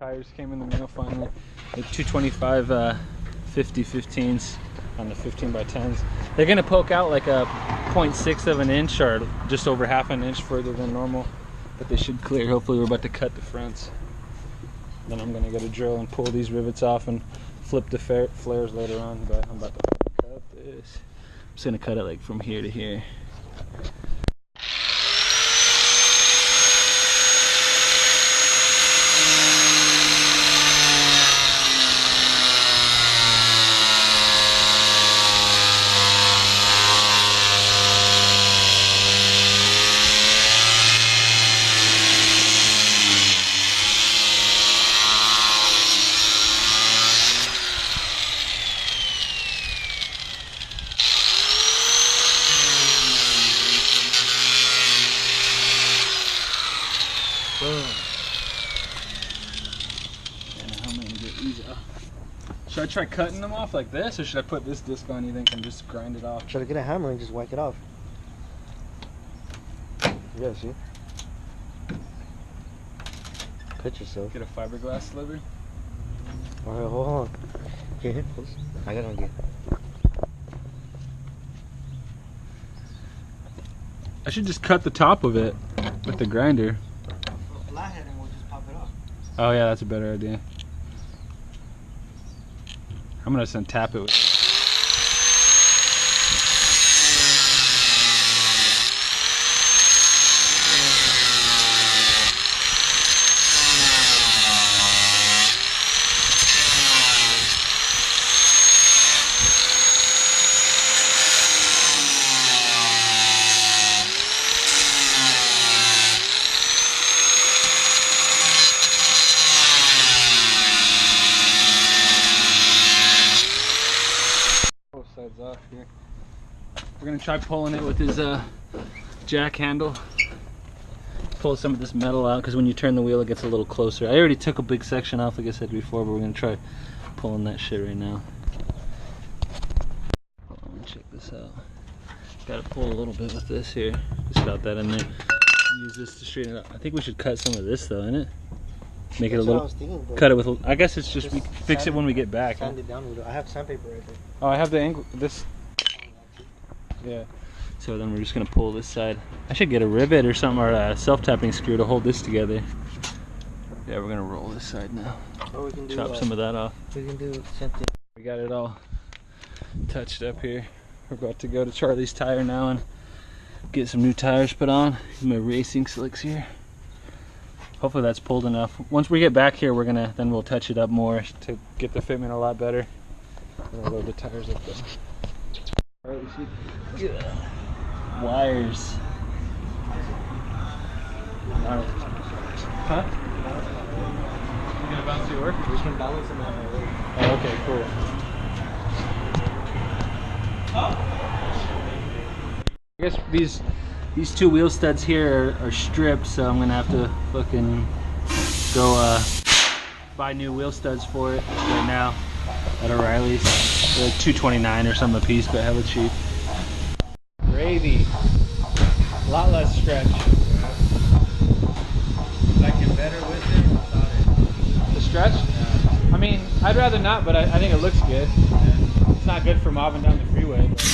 Tires came in the mail finally. The 225 50 15s on the 15 by 10s. They're gonna poke out like a 0.6 of an inch or just over half an inch further than normal, but they should clear. Hopefully we're about to cut the fronts. Then I'm gonna get a drill and pull these rivets off and flip the flares later on, but I'm about to cut this. I'm just gonna cut it like from here to here. Boom. And how am I gonna get these off? Should I try cutting them off like this, or should I put this disc on, you think, and just grind it off? Should I get a hammer and just whack it off? Yeah, see? Cut yourself. Get a fiberglass sliver? Alright, hold on. Here, hold this. I got it on gear. I should just cut the top of it with the grinder. Flathead and we'll just pop it off. Oh yeah, that's a better idea. I'm gonna just untap it with sides off here. We're gonna try pulling it with his jack handle. Pull some of this metal out, because when you turn the wheel it gets a little closer. I already took a big section off like I said before, but we're gonna try pulling that shit right now. Hold on, check this out. Gotta pull a little bit with this here. Just got that in there. Use this to straighten it up. I think we should cut some of this though, innit? Make it a little. Cut it with. I guess it's just we fix it when we get back. Sand it down with it. I have sandpaper right there. Oh, I have the angle. This. Yeah. So then we're just gonna pull this side. I should get a rivet or something, or a self-tapping screw to hold this together. Yeah, we're gonna roll this side now. Or we can do chop some of that off. We can do something. We got it all touched up here. We're about to go to Charlie's Tire now and get some new tires put on. My racing slicks here. Hopefully that's pulled enough. Once we get back here, then we'll touch it up more to get the fitment a lot better. And I'll load the tires up there. All right, we see wires. Huh? You gonna bounce your work? We can balance them on our way. Oh, okay, cool. I guess these two wheel studs here are stripped, so I'm gonna have to fucking go buy new wheel studs for it right now at O'Reilly's. They're like $2.29 or something a piece, but hella cheap. Gravy. A lot less stretch. Like it better with it or without it? The stretch? Yeah. I mean, I'd rather not, but I think it looks good. Yeah. It's not good for mobbing down the freeway. But...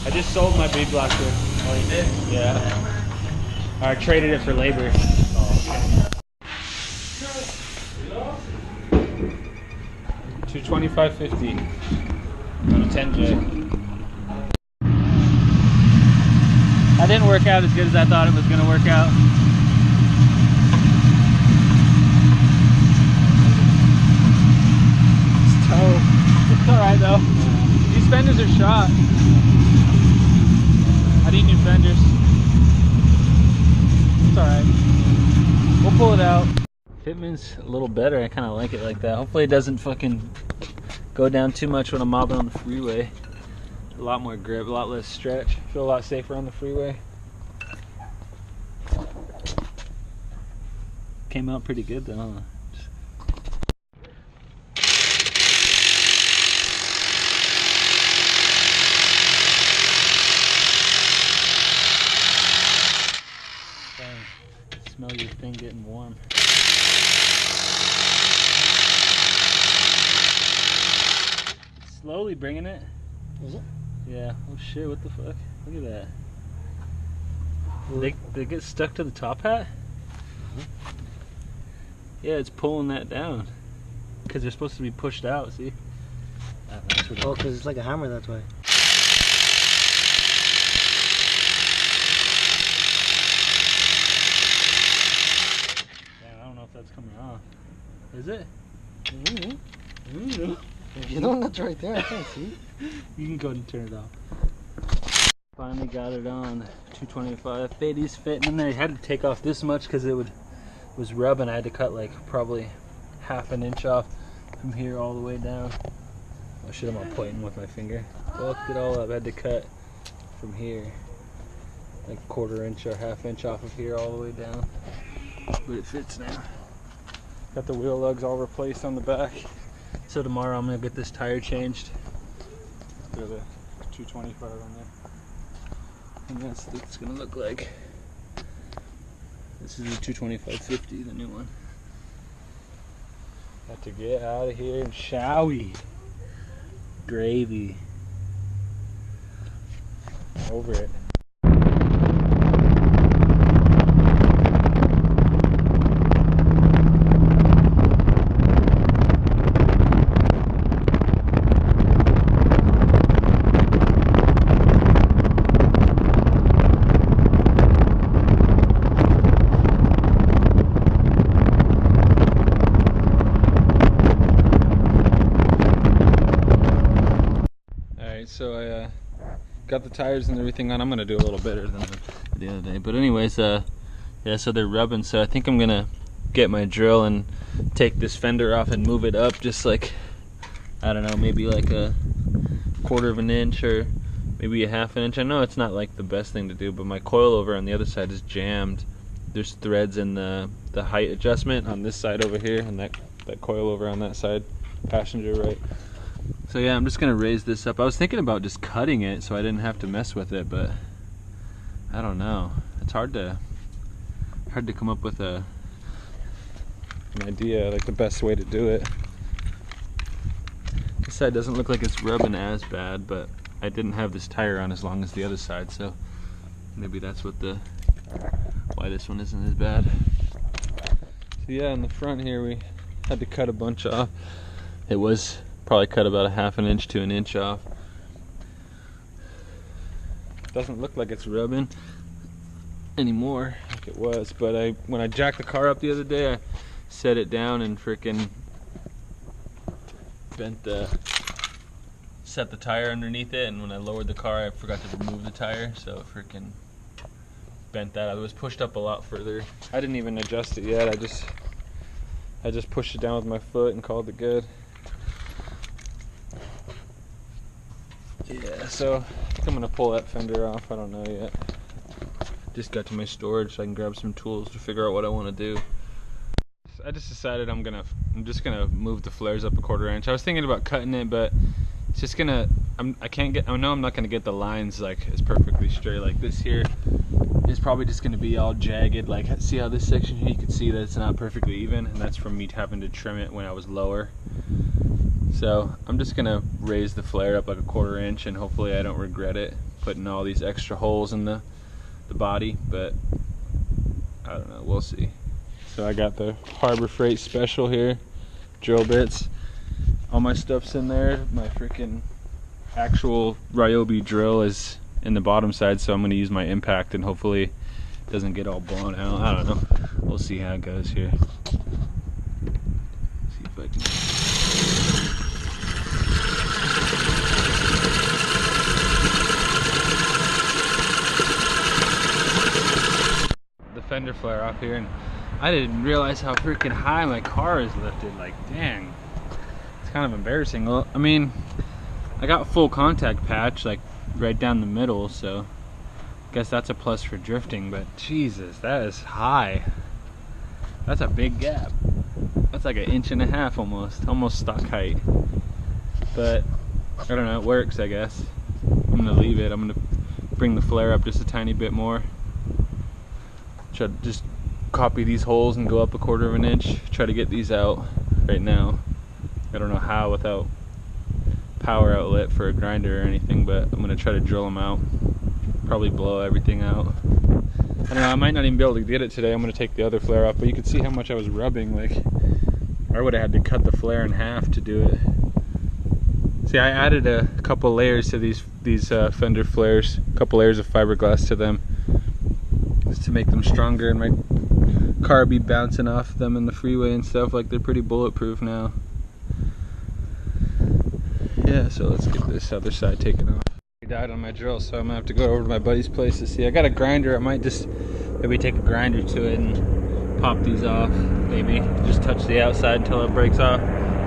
I just sold my bead blocker. Oh, you did? Yeah. I traded it for labor. Oh, okay. 225.50 on a 10J. That didn't work out as good as I thought it was going to work out. It's tough. It's alright though. These fenders are shot. I need new fenders. It's alright. We'll pull it out. Fitment's a little better. I kind of like it like that. Hopefully it doesn't fucking go down too much when I'm mobbing on the freeway. A lot more grip, a lot less stretch. Feel a lot safer on the freeway. Came out pretty good though, huh? Dang, smell your thing getting warm. Slowly bringing it. Is it? Yeah. Oh shit, what the fuck? Look at that. They get stuck to the top hat? Yeah, it's pulling that down. Because they're supposed to be pushed out, see? Oh, because it's like a hammer, that's why. Yeah, I don't know if that's coming off. Is it? If you don't, that's right there, I can't see. You can go ahead and turn it off. Finally got it on. 225. Fadey's fitting. I had to take off this much because it was rubbing. I had to cut like probably half an inch off from here all the way down. Oh shit, I'm all pointing with my finger. Fucked it all up. I had to cut from here like a quarter inch or half inch off of here all the way down. But it fits now. Got the wheel lugs all replaced on the back. So tomorrow I'm gonna get this tire changed. There's a 225 on there. And that's what it's gonna look like. This is the 225/50, the new one. Got to get out of here and showy. Gravy. Over it. So I got the tires and everything on. I'm gonna do a little better than the other day, but anyways, yeah, so they're rubbing, so I think I'm gonna get my drill and take this fender off and move it up just like, I don't know, maybe like a quarter of an inch or maybe a half an inch. I know it's not like the best thing to do, but my coilover on the other side is jammed. There's threads in the height adjustment on this side over here, and that coilover on that side, passenger right. So yeah, I'm just gonna raise this up. I was thinking about just cutting it so I didn't have to mess with it, but I don't know. It's hard to come up with an idea, like the best way to do it. This side doesn't look like it's rubbing as bad, but I didn't have this tire on as long as the other side, so maybe that's why this one isn't as bad. So yeah, in the front here we had to cut a bunch off. It was probably cut about a half an inch to an inch off. Doesn't look like it's rubbing anymore like it was, but when I jacked the car up the other day, I set it down and freaking set the tire underneath it, and when I lowered the car I forgot to remove the tire, so it freaking bent that. It was pushed up a lot further. I didn't even adjust it yet. I just pushed it down with my foot and called it good. Yeah, so I think I'm gonna pull that fender off. I don't know yet. Just got to my storage so I can grab some tools to figure out what I want to do. I just decided I'm just gonna move the flares up a quarter inch. I was thinking about cutting it, but it's just gonna. I know I'm not gonna get the lines like as perfectly straight. Like this here is probably just gonna be all jagged. Like, see how this section here, you can see that it's not perfectly even, and that's from me having to trim it when I was lower. So I'm just gonna raise the flare up like a quarter inch, and hopefully I don't regret it putting all these extra holes in the body, but I don't know, we'll see. So I got the Harbor Freight special here, drill bits, all my stuff's in there. My freaking actual Ryobi drill is in the bottom side, so I'm gonna use my impact and hopefully it doesn't get all blown out. I don't know, we'll see how it goes here. See if I can. Fender flare off here, and I didn't realize how freaking high my car is lifted. Like, dang, it's kind of embarrassing. Well, I mean, I got full contact patch like right down the middle, so I guess that's a plus for drifting, but Jesus, that is high. That's a big gap. That's like 1.5 inches almost stock height. But I don't know, it works, I guess. I'm gonna leave it. I'm gonna bring the flare up just a tiny bit more. Try to just copy these holes and go up 1/4 inch. Try to get these out right now. I don't know how without power outlet for a grinder or anything, but I'm gonna try to drill them out. Probably blow everything out. I don't know, I might not even be able to get it today. I'm gonna take the other flare off, but you could see how much I was rubbing. Like, I would have had to cut the flare in half to do it. See, I added a couple layers to these fender flares, a couple layers of fiberglass to them, just to make them stronger, and my car be bouncing off them in the freeway and stuff. Like, they're pretty bulletproof now. Yeah, so let's get this other side taken off. I died on my drill, so I'm gonna have to go over to my buddy's place to see. I got a grinder. I might just maybe take a grinder to it and pop these off. Maybe just touch the outside until it breaks off,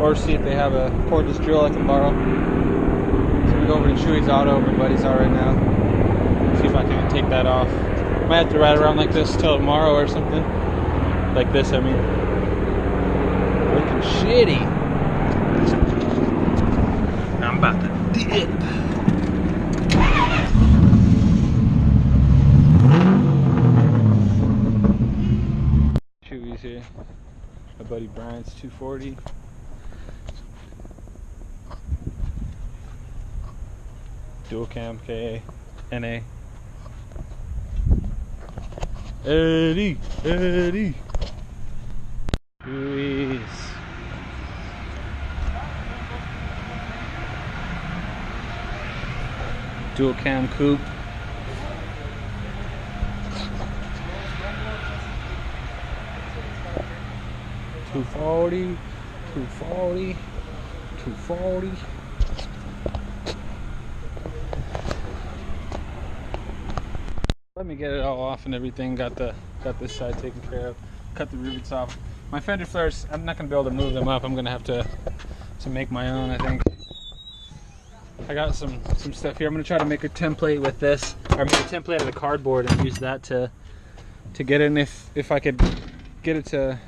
or see if they have a cordless drill I can borrow. So we go over to Chewy's Auto, my buddy's out right now. See if I can take that off. Might have to ride around like this till tomorrow or something. Like this, I mean. Looking shitty. I'm about to dip. Chewy's here. My buddy Brian's 240. Dual cam KA NA. Eddie. Chewy's. Dual cam coupe. $240. Let me get it all off and everything. Got this side taken care of. Cut the rivets off. My fender flares, I'm not gonna be able to move them up. I'm gonna have to make my own, I think. I got some stuff here. I'm gonna try to make a template with this, or make a template out of the cardboard and use that to get it. And if I could get it to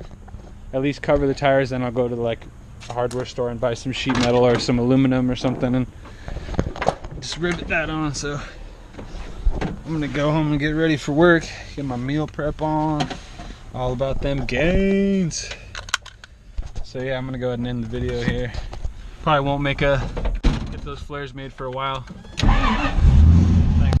at least cover the tires, then I'll go to like a hardware store and buy some sheet metal or some aluminum or something and just rivet that on. So I'm gonna go home and get ready for work, get my meal prep on, all about them gains. So yeah, I'm gonna go ahead and end the video here. Probably won't make get those flares made for a while.